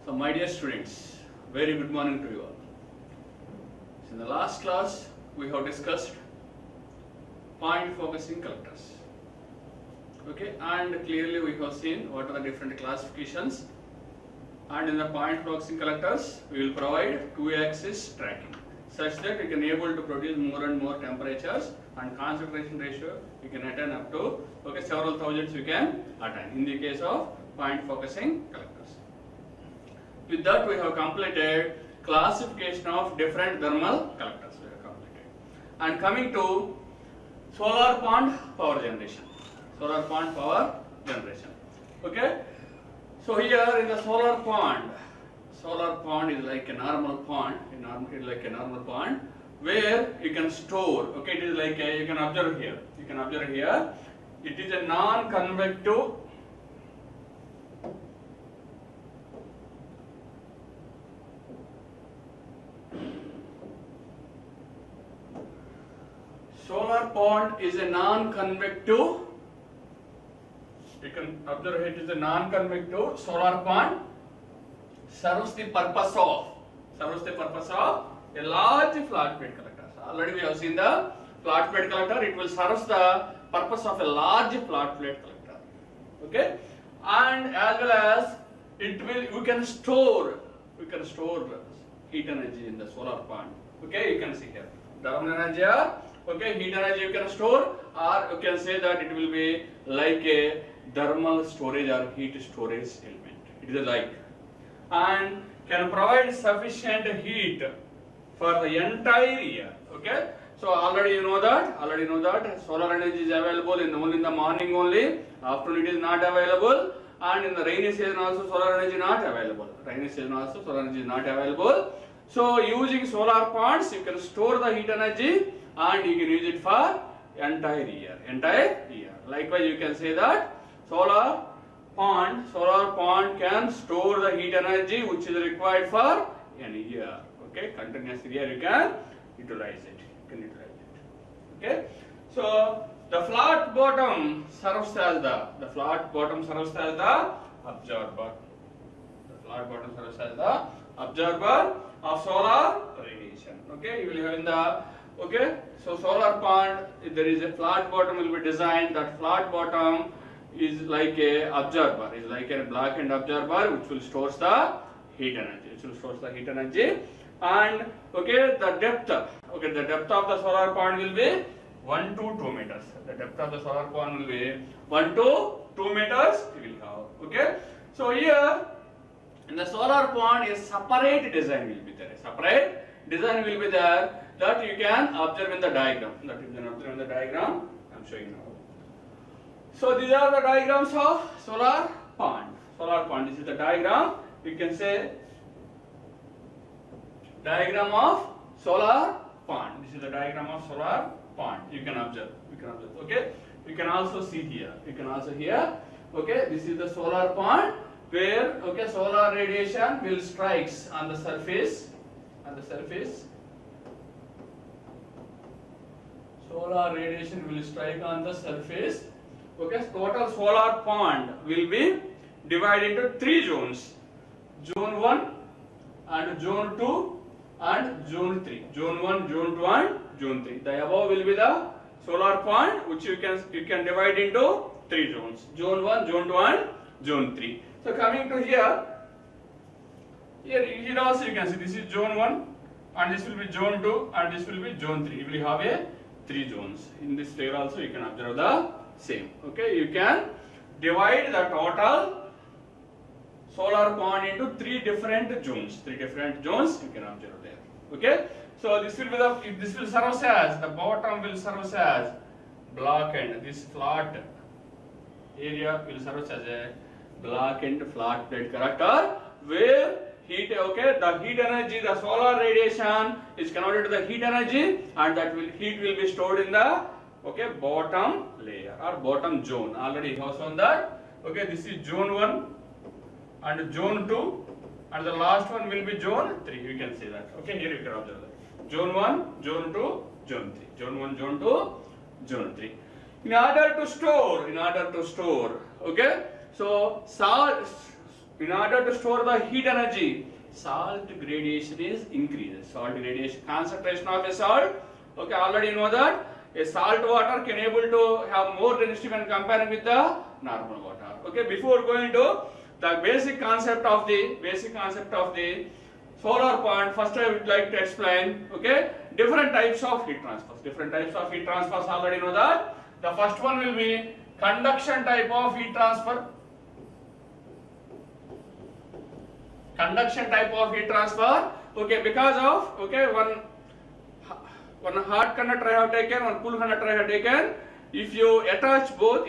So my dear students, very good morning to you all. So in the last class we have discussed point focusing collectors. Okay, and clearly we have seen what are the different classifications, and in the point focusing collectors we will provide 2-axis tracking such that you can able to produce more and more temperatures, and concentration ratio you can attain up to several thousands you can attain in the case of point focusing collectors. With that we have completed classification of different thermal collectors we have completed, and coming to solar pond power generation. Solar pond power generation. Okay, so here in the solar pond is like a normal pond, where you can store. Okay, it is like you can observe here. It is a non-convective solar pond is a non-convective. You can observe it is a non-convective solar pond. Serves the purpose of a large flat plate collector. Already we have seen the flat plate collector. It will serve the purpose of a large flat plate collector. Okay, and as well as we can store heat energy in the solar pond. Okay, you can see here thermal energy. Okay, heat energy you can store, or you can say that it will be like a thermal storage or heat storage element. It is like, and can provide sufficient heat for the entire year. Okay, so already you know that solar energy is available only in the morning only. Afternoon it is not available, and in the rainy season also solar energy not available. So using solar ponds you can store the heat energy, and you can use it for entire year. Likewise you can say that solar pond can store the heat energy which is required for any year. Okay, continuous year you can utilize it. Okay, so the flat bottom serves as the absorber of solar radiation. Okay, you will have in the so solar pond, there is a flat bottom will be designed. That flat bottom is like a absorber, is like a black end absorber which will store the heat energy. And the depth of the solar pond will be 1 to 2 meters. The depth of the solar pond will be 1 to 2 meters. You will have. Okay, so here in the solar pond a separate design will be there. That you can observe in the diagram. I am showing now. So these are the diagrams of solar pond. This is the diagram. You can say diagram of solar pond. This is the diagram of solar pond. You can observe. Okay. You can also see here. Okay. This is the solar pond where solar radiation will strikes on the surface. Solar radiation will strike on the surface. Okay, total solar pond will be divided into 3 zones: zone 1 and zone 2 and zone 3. Zone 1, zone 2 and zone 3. The above will be the solar pond which you can divide into 3 zones: zone 1, zone 2 and zone 3. So coming to here also you can see this is zone 1, and this will be zone 2, and this will be zone 3. You will have a 3 zones. In this figure also you can observe the same. Okay, you can divide the total solar pond into 3 different zones. You can observe there. Okay, so this will serve as the bottom will serve as black end. This flat area will serve as a black end flat plate collector where the heat energy, the solar radiation is converted to the heat energy, and that heat will be stored in the bottom layer or bottom zone. Already you have shown that. Okay, this is zone 1 and zone 2, and the last one will be zone 3. You can see that. Okay, here you can observe that. Zone 1, zone 2, zone 3. Zone 1, zone 2, zone 3. In order to store, okay, so in order to store the heat energy, salt gradation is increased. Salt gradation, concentration of a salt. Okay, already you know that a salt water can able to have more density when comparing with the normal water. Okay, before going to the basic concept of the solar point, first I would like to explain, okay, different types of heat transfers. Different types of heat transfers, already know that. The first one will be conduction type of heat transfer. Conduction type of heat transfer, okay, because of, okay, one hot conductor I have taken, one cool conductor I have taken. If you attach both,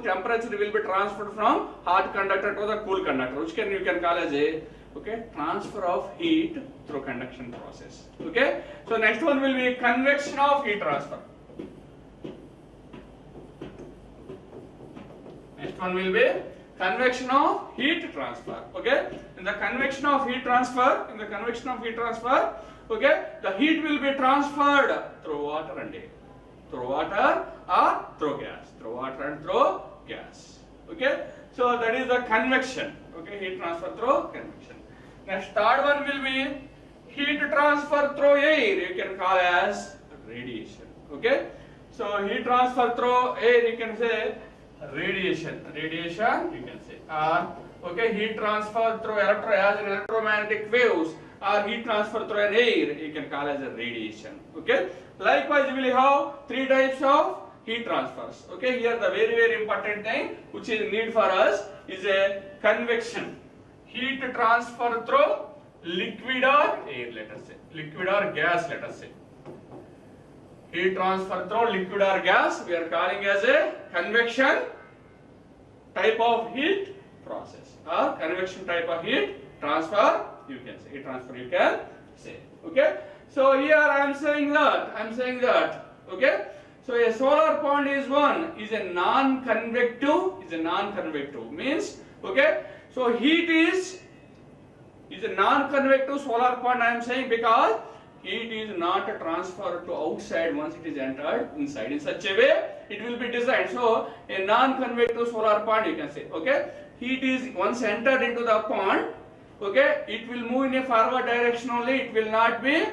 temperature will be transferred from hot conductor to the cool conductor, which you can call as a, okay, transfer of heat through conduction process. Okay, so next one will be convection of heat transfer. Next one will be convection of heat transfer. Okay, in the convection of heat transfer, okay, the heat will be transferred through water and air, through water or through gas, through water and through gas. Okay, so that is the convection. Okay, heat transfer through convection. Next, third one will be heat transfer through air. You can call as radiation. Okay, so heat transfer through air, you can say radiation you can say, or okay, heat transfer through electromagnetic waves, or heat transfer through an air, you can call as a radiation. Okay, likewise we will have three types of heat transfers. Okay, here the very important thing which is need for us is a convection. Heat transfer through liquid or air, let us say, liquid or gas, let us say. Heat transfer through liquid or gas, we are calling as a convection type of heat process, or convection type of heat transfer, you can say, heat transfer you can say. Okay, so here I am saying that, okay, so a solar point is a non-convective, means, okay, so heat is a non-convective solar point, I am saying, because heat is not transferred to outside once it is entered inside. In such a way, it will be designed. So, a non-convective solar point, you can say. Okay, heat is once entered into the pond. Okay, it will move in a forward direction only. It will not be,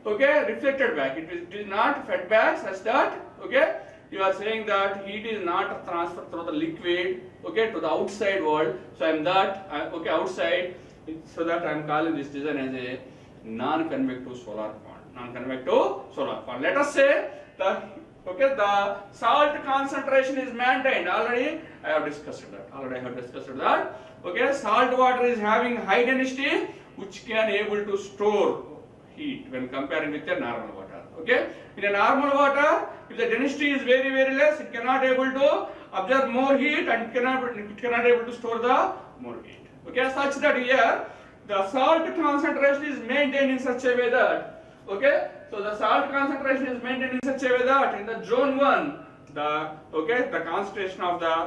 okay, reflected back. It is not fed back such that, okay, you are saying that heat is not transferred through the liquid, okay, to the outside world. So, I am that, okay, outside. So that I am calling this design as a non-convective solar point. Let us say the salt concentration is maintained. Already I have discussed that. Okay, salt water is having high density which can able to store heat when comparing with the normal water. Okay, in a normal water, if the density is very less, it cannot able to absorb more heat and it cannot able to store the more heat. Okay, such that here the salt concentration is maintained in such a way that, okay, so the salt concentration is maintained in such a way that in the zone 1, the concentration of the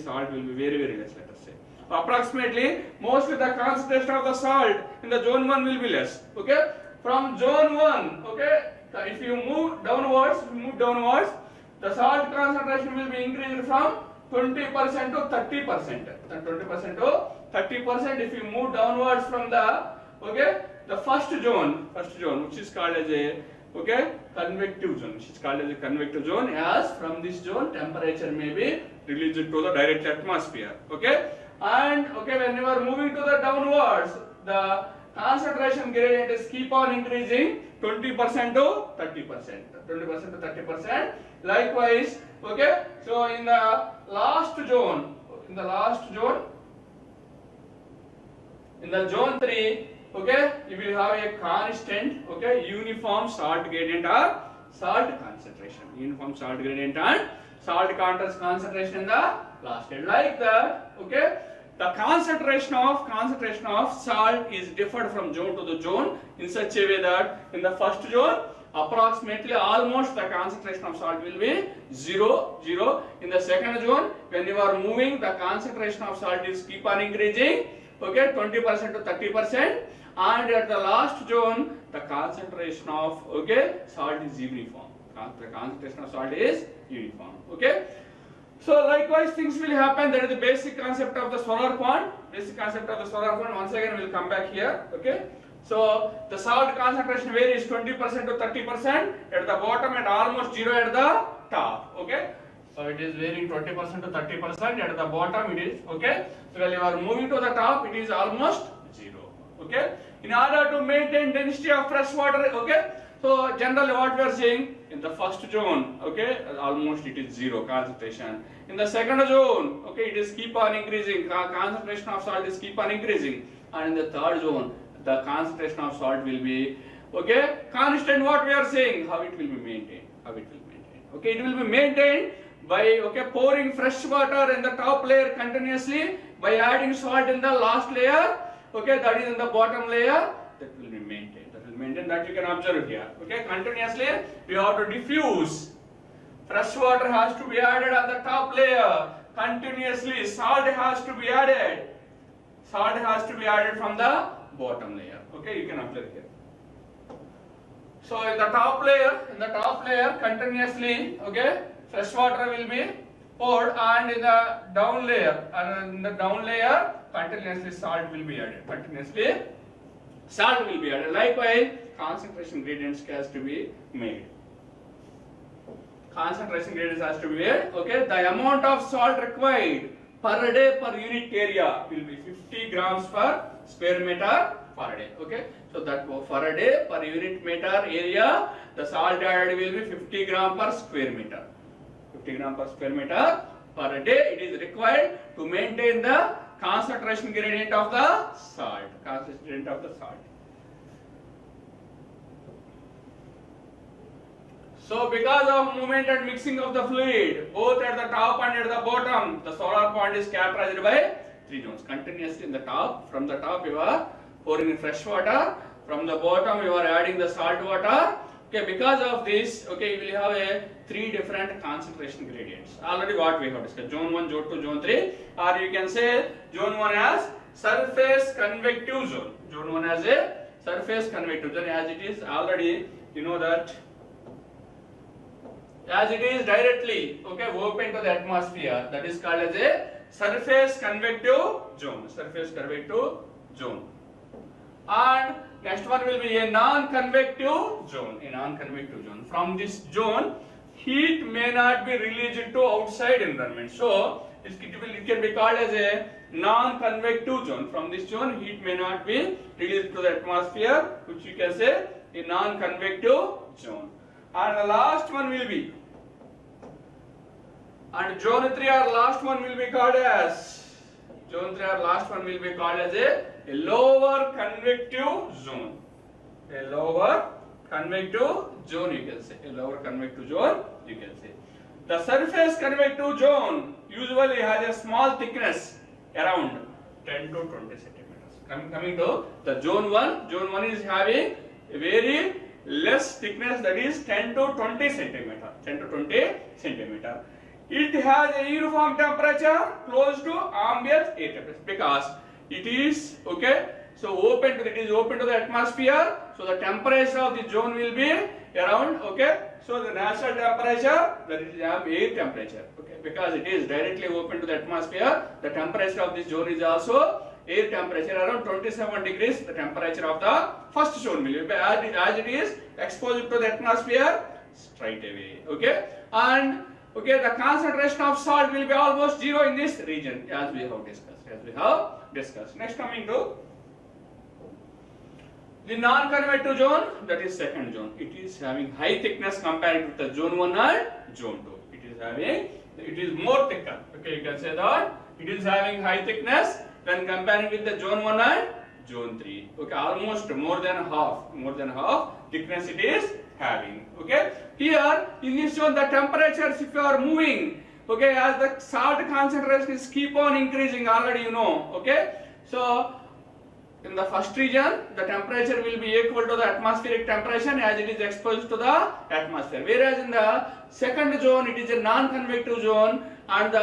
salt will be very less, let us say. Approximately, mostly the concentration of the salt in the zone 1 will be less. Okay, from zone 1, okay, if you move downwards, the salt concentration will be increased from 20% to 30%. 20% to 30% if you move downwards from the, okay, the first zone which is called as a, okay, convective zone, as from this zone temperature may be released to the direct atmosphere. Okay, and okay, when you are moving to the downwards, the concentration gradient is keep on increasing 20% to 30%. Likewise, okay, so in the last zone, in the zone 3, okay, you will have a constant, okay, uniform salt gradient or salt concentration. Uniform salt gradient and salt concentration in the last state. Like that, okay, the concentration of salt is differed from zone to the zone in such a way that in the first zone, approximately almost the concentration of salt will be 0. In the second zone, when you are moving, the concentration of salt is keep on increasing, okay, 20% to 30%, and at the last zone, the concentration of, okay, salt is uniform. The concentration of salt is uniform. Okay, So likewise things will happen. That is the basic concept of the solar pond. Basic concept of the solar pond. Once again we will come back here. Okay. So the salt concentration varies 20% to 30% at the bottom and almost zero at the top. Okay. So it is varying 20% to 30% at the bottom it is. Okay. So when you are moving to the top it is almost zero. Okay. In order to maintain density of fresh water. Okay. So generally what we are saying in the first zone, okay, almost it is zero concentration. In the second zone, okay, it is keep on increasing. Concentration of salt is keep on increasing. And in the third zone, the concentration of salt will be, okay, constant. What we are saying, how it will be maintained, how it will be maintained. Okay, it will be maintained by, okay, pouring fresh water in the top layer continuously, by adding salt in the last layer, okay, that is in the bottom layer, that will be maintained. That you can observe here. Okay, continuously we have to diffuse. Fresh water has to be added on the top layer. Continuously salt has to be added. Salt has to be added from the bottom layer. Okay, you can observe here. So in the top layer, continuously, okay, fresh water will be poured, and in the down layer, continuously salt will be added. Continuously salt will be added. Likewise, concentration gradients has to be made. Concentration gradients has to be made. Okay, the amount of salt required per day per unit area will be 50 grams per square meter per day. Okay, so that for a day per unit meter area, the salt added will be 50 gram per square meter. 50 gram per square meter per day it is required to maintain the concentration gradient of the salt. Concentration gradient of the salt. So because of movement and mixing of the fluid, both at the top and at the bottom, the solar pond is characterized by three zones. Continuously in the top, from the top you are pouring in fresh water, from the bottom you are adding the salt water. Okay, because of this, okay, you will have three different concentration gradients. Already what we have discussed, zone 1, zone 2, zone 3, or you can say zone 1 as surface convective zone. Zone 1 as a surface convective zone, as it is already, you know that, as it is directly, okay, open to the atmosphere, that is called as a surface convective zone. Surface convective zone. And next one will be a non-convective zone. A non-convective zone. From this zone, heat may not be released to outside environment. So it can be called as a non-convective zone. From this zone, heat may not be released to the atmosphere, which you can say a non-convective zone. And the last one will be, and zone 3 or last one will be called as, zone 3 or last one will be called as a lower convective zone. A lower convective zone you can say. A lower convective zone you can say. The surface convective zone usually has a small thickness around 10 to 20 centimeters. Coming to the zone 1 is having a very less thickness, that is 10 to 20 centimeter. 10 to 20 centimeter. It has a uniform temperature close to ambient air temperature because it is, okay, so it is open to the atmosphere, so the temperature of the zone will be around, okay, so the natural temperature, that is air temperature, okay, because it is directly open to the atmosphere, the temperature of this zone is also air temperature around 27 degrees, the temperature of the first zone will be as it is exposed to the atmosphere straight away, okay, and okay, the concentration of salt will be almost zero in this region, as we have discussed. Next, coming to the non-convective zone, that is second zone. It is having high thickness compared with the zone 1 and zone 2. It is more thicker. Okay, you can say that it is having high thickness when comparing with the zone 1 and zone 3. Okay, almost more than half thickness it is having. Okay, here in this zone the temperatures, if you are moving, okay, as the salt concentration is keep on increasing, already you know, okay, so in the first region the temperature will be equal to the atmospheric temperature as it is exposed to the atmosphere, whereas in the second zone it is a non-convective zone, and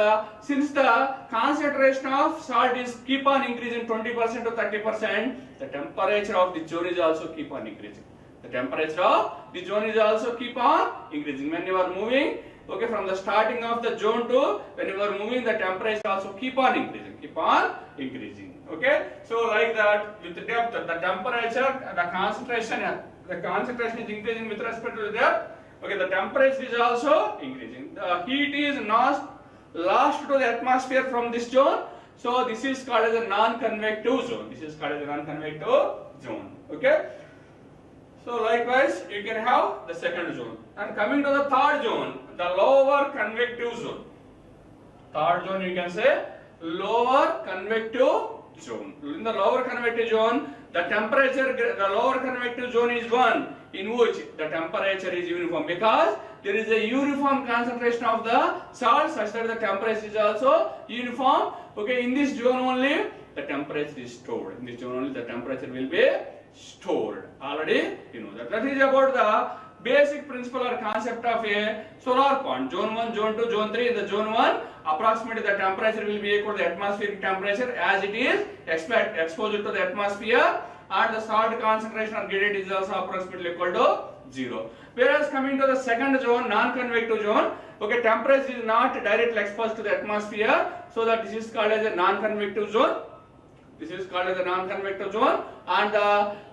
since the concentration of salt is keep on increasing 20% to 30%, the temperature of the zone is also keep on increasing. The temperature of the zone is also keep on increasing. When you are moving, okay, from the starting of the zone to when you are moving, the temperature also keep on increasing, okay. So like that, with the depth, the temperature, the concentration is increasing with respect to the depth, okay, the temperature is also increasing. The heat is not lost to the atmosphere from this zone, so this is called as a non-convective zone, okay. So likewise, you can have the second zone. And coming to the third zone, the lower convective zone. Third zone, you can say lower convective zone. In the lower convective zone, the lower convective zone is one in which the temperature is uniform, because there is a uniform concentration of the salt such that the temperature is also uniform. Okay, in this zone only the temperature is stored. In this zone only the temperature will be stored. Already you know that. That is about the basic principle or concept of a solar pond. Zone 1, Zone 2, Zone 3. In the Zone 1, approximately the temperature will be equal to the atmospheric temperature as it is exposed to the atmosphere, and the salt concentration or gradient is also approximately equal to 0. Whereas coming to the second zone, non-convective zone, okay, temperature is not directly exposed to the atmosphere, so that this is called as a non-convective zone. And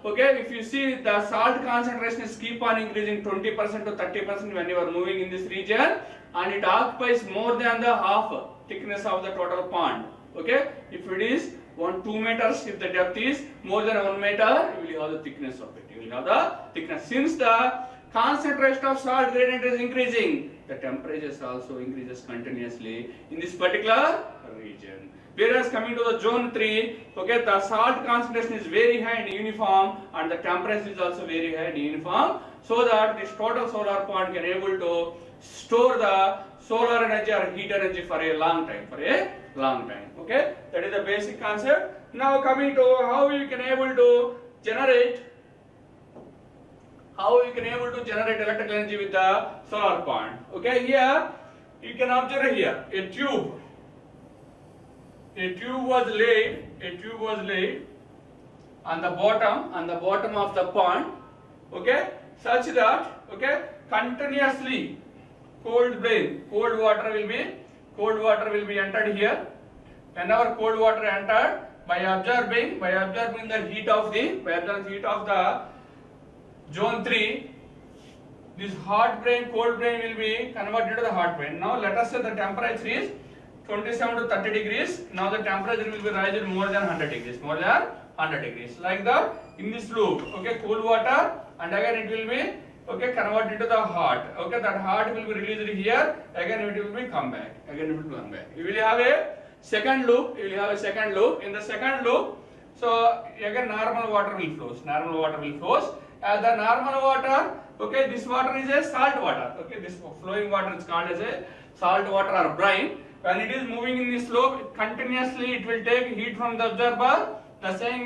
okay, if you see, the salt concentration is keep on increasing 20% to 30% when you are moving in this region, and it occupies more than the half thickness of the total pond. Okay, if it is 2 meters, if the depth is more than 1 meter, you will have the thickness of it. Since the concentration of salt gradient is increasing, the temperature also increases continuously in this particular region. Whereas coming to the Zone 3, okay, the salt concentration is very high and uniform, and the temperature is also very high and uniform, so that this total solar pond can able to store the solar energy or heat energy for a long time. Okay, that is the basic concept. Now coming to how we can able to generate electrical energy with the solar pond. Okay, here you can observe here a tube. A tube was laid on the bottom of the pond, okay, such that, okay, continuously cold water will be entered here. Whenever cold water entered, by observing the heat of the Zone 3, this hot brine, cold brine will be converted to the hot brine. Now let us say the temperature is 27 to 30 degrees. Now the temperature will be rising more than 100 degrees. Like that, in this loop, okay, cool water, and again it will be, okay, converted to the hot. Okay, that hot will be released here. Again it will be come back. You will have a second loop. In the second loop, so again normal water will flows. As the normal water, okay, this water is a salt water. Okay, this flowing water is called as a salt water or brine. When it is moving in this slope, continuously it will take heat from the observer. The same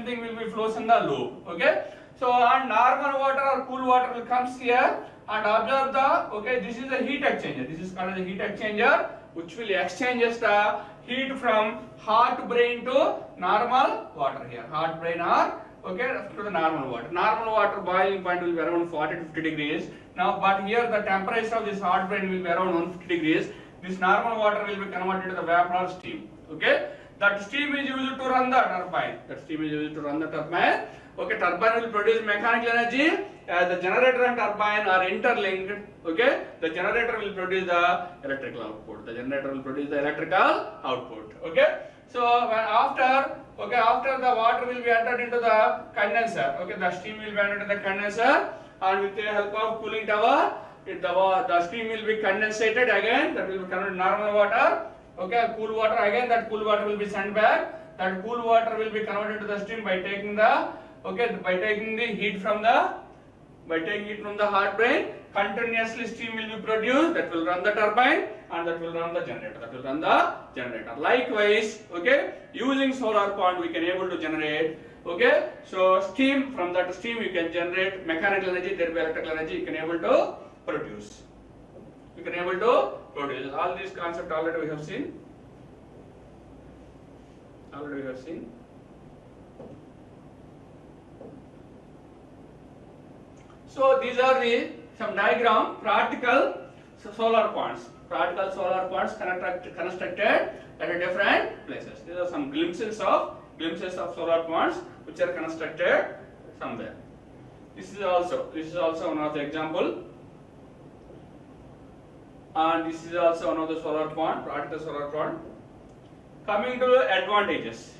thing will be flows in the loop. Okay. So and normal water or cool water will comes here and observe the, okay, this is a heat exchanger. This is called as a heat exchanger, which will exchanges the heat from hot brine to normal water here. Hot brine or, okay, to the normal water. Normal water boiling point will be around 40 to 50 degrees. Now, but here the temperature of this hot brine will be around 150 degrees. This normal water will be converted to the vapor or steam. Okay, that steam is used to run the turbine. Okay, turbine will produce mechanical energy. The generator and turbine are interlinked. Okay, the generator will produce the electrical output. Okay, so after the water will be entered into the condenser. Okay, the steam will be entered into the condenser, and with the help of cooling tower, the steam will be condensated again. That will be converted to normal water. Okay, cool water, again that cool water will be sent back. That cool water will be converted to the steam by taking the heat from the hot brine. Continuously steam will be produced, that will run the turbine, and that will run the generator. Likewise, okay, using solar pond we can able to generate, okay, so steam, from that steam you can generate mechanical energy, thereby electrical energy you can able to produce. All these concepts already we have seen. So these are some diagram, practical solar ponds, practical solar ponds constructed at different places. These are some glimpses of solar ponds which are constructed somewhere. This is also one of the example, and this is also one of the solar pond, practical solar pond. Coming to the advantages.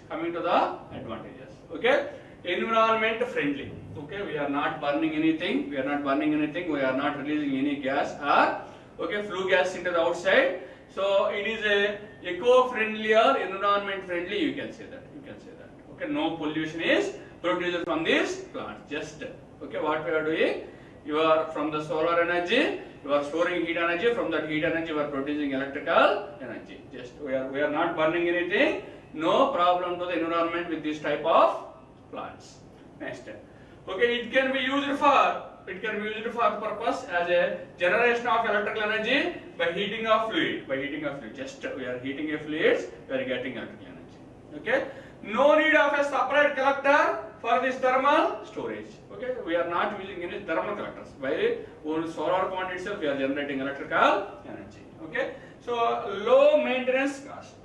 Okay, environment friendly. Okay, we are not burning anything. We are not releasing any gas or flue gas into the outside. So it is a eco-friendly or environment friendly. You can say that. Okay, no pollution is produced from these plants. Just okay, what we are doing? You are from the solar energy. You are storing heat energy. From that heat energy, you are producing electrical energy. Just we are not burning anything. No problem to the environment with this type of plants. Next, okay, it can be used for purpose as a generation of electrical energy by heating of fluid. Just we are heating a fluids, we are getting electrical energy. Okay, no need of a separate collector for this thermal storage. Okay, we are not using any thermal collectors. By only solar pond itself, we are generating electrical energy. Okay, so low maintenance cost.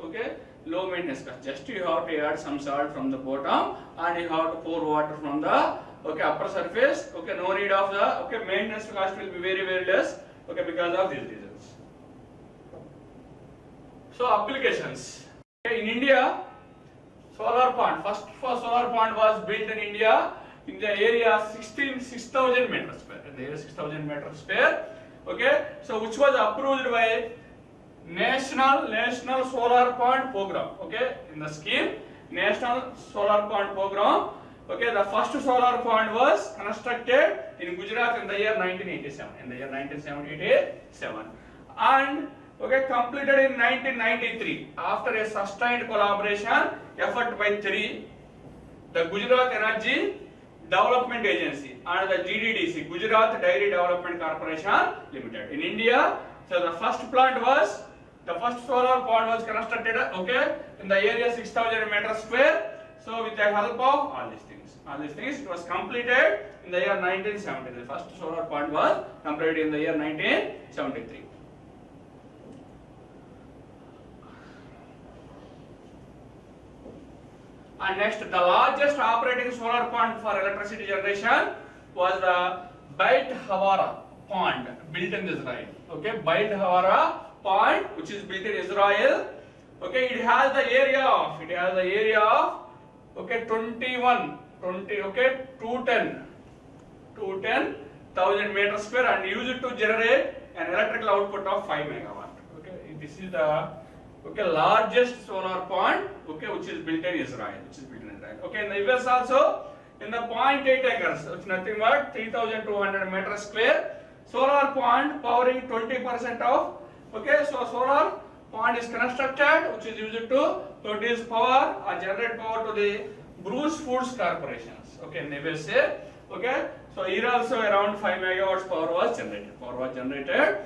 Just you have to add some salt from the bottom, and you have to pour water from the upper surface. Okay, no need of the maintenance cost will be very, very less. Okay, because of these reasons. So applications. Okay, in India, solar pond. First solar pond was built in India in the area 6,000 meters square. In the area 6,000 meters square. Okay, so which was approved by National Solar Pond Program. Okay, in the scheme National Solar Pond Program. Okay, the first solar pond was constructed in Gujarat in the year 1987. And completed in 1993 after a sustained collaboration effort by three: the Gujarat Energy Development Agency and the GDDC, Gujarat Dairy Development Corporation Limited. In India, so the first solar pond was constructed in the area 6,000 meters square. So with the help of all these things, it was completed in the year 1970. The first solar pond was completed in the year 1973. And next, the largest operating solar pond for electricity generation was the Beit Hawara pond built in Israel. Okay, Beit Hawara pond, which is built in Israel. Okay, it has the area of 210,000 meters square and used to generate an electrical output of 5 megawatt. Okay, this is the largest solar pond which is built in Israel. Okay, in the US also, in the 0.8 acres, it's nothing but 3,200 meters square, solar pond powering 20% of. Okay, so solar pond is constructed which is used to produce power or generate power to the Bruce Foods corporations. Okay, in the USA. Okay, so here also around 5 megawatts power was generated.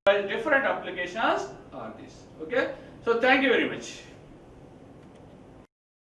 Like different applications are these. Okay, so thank you very much.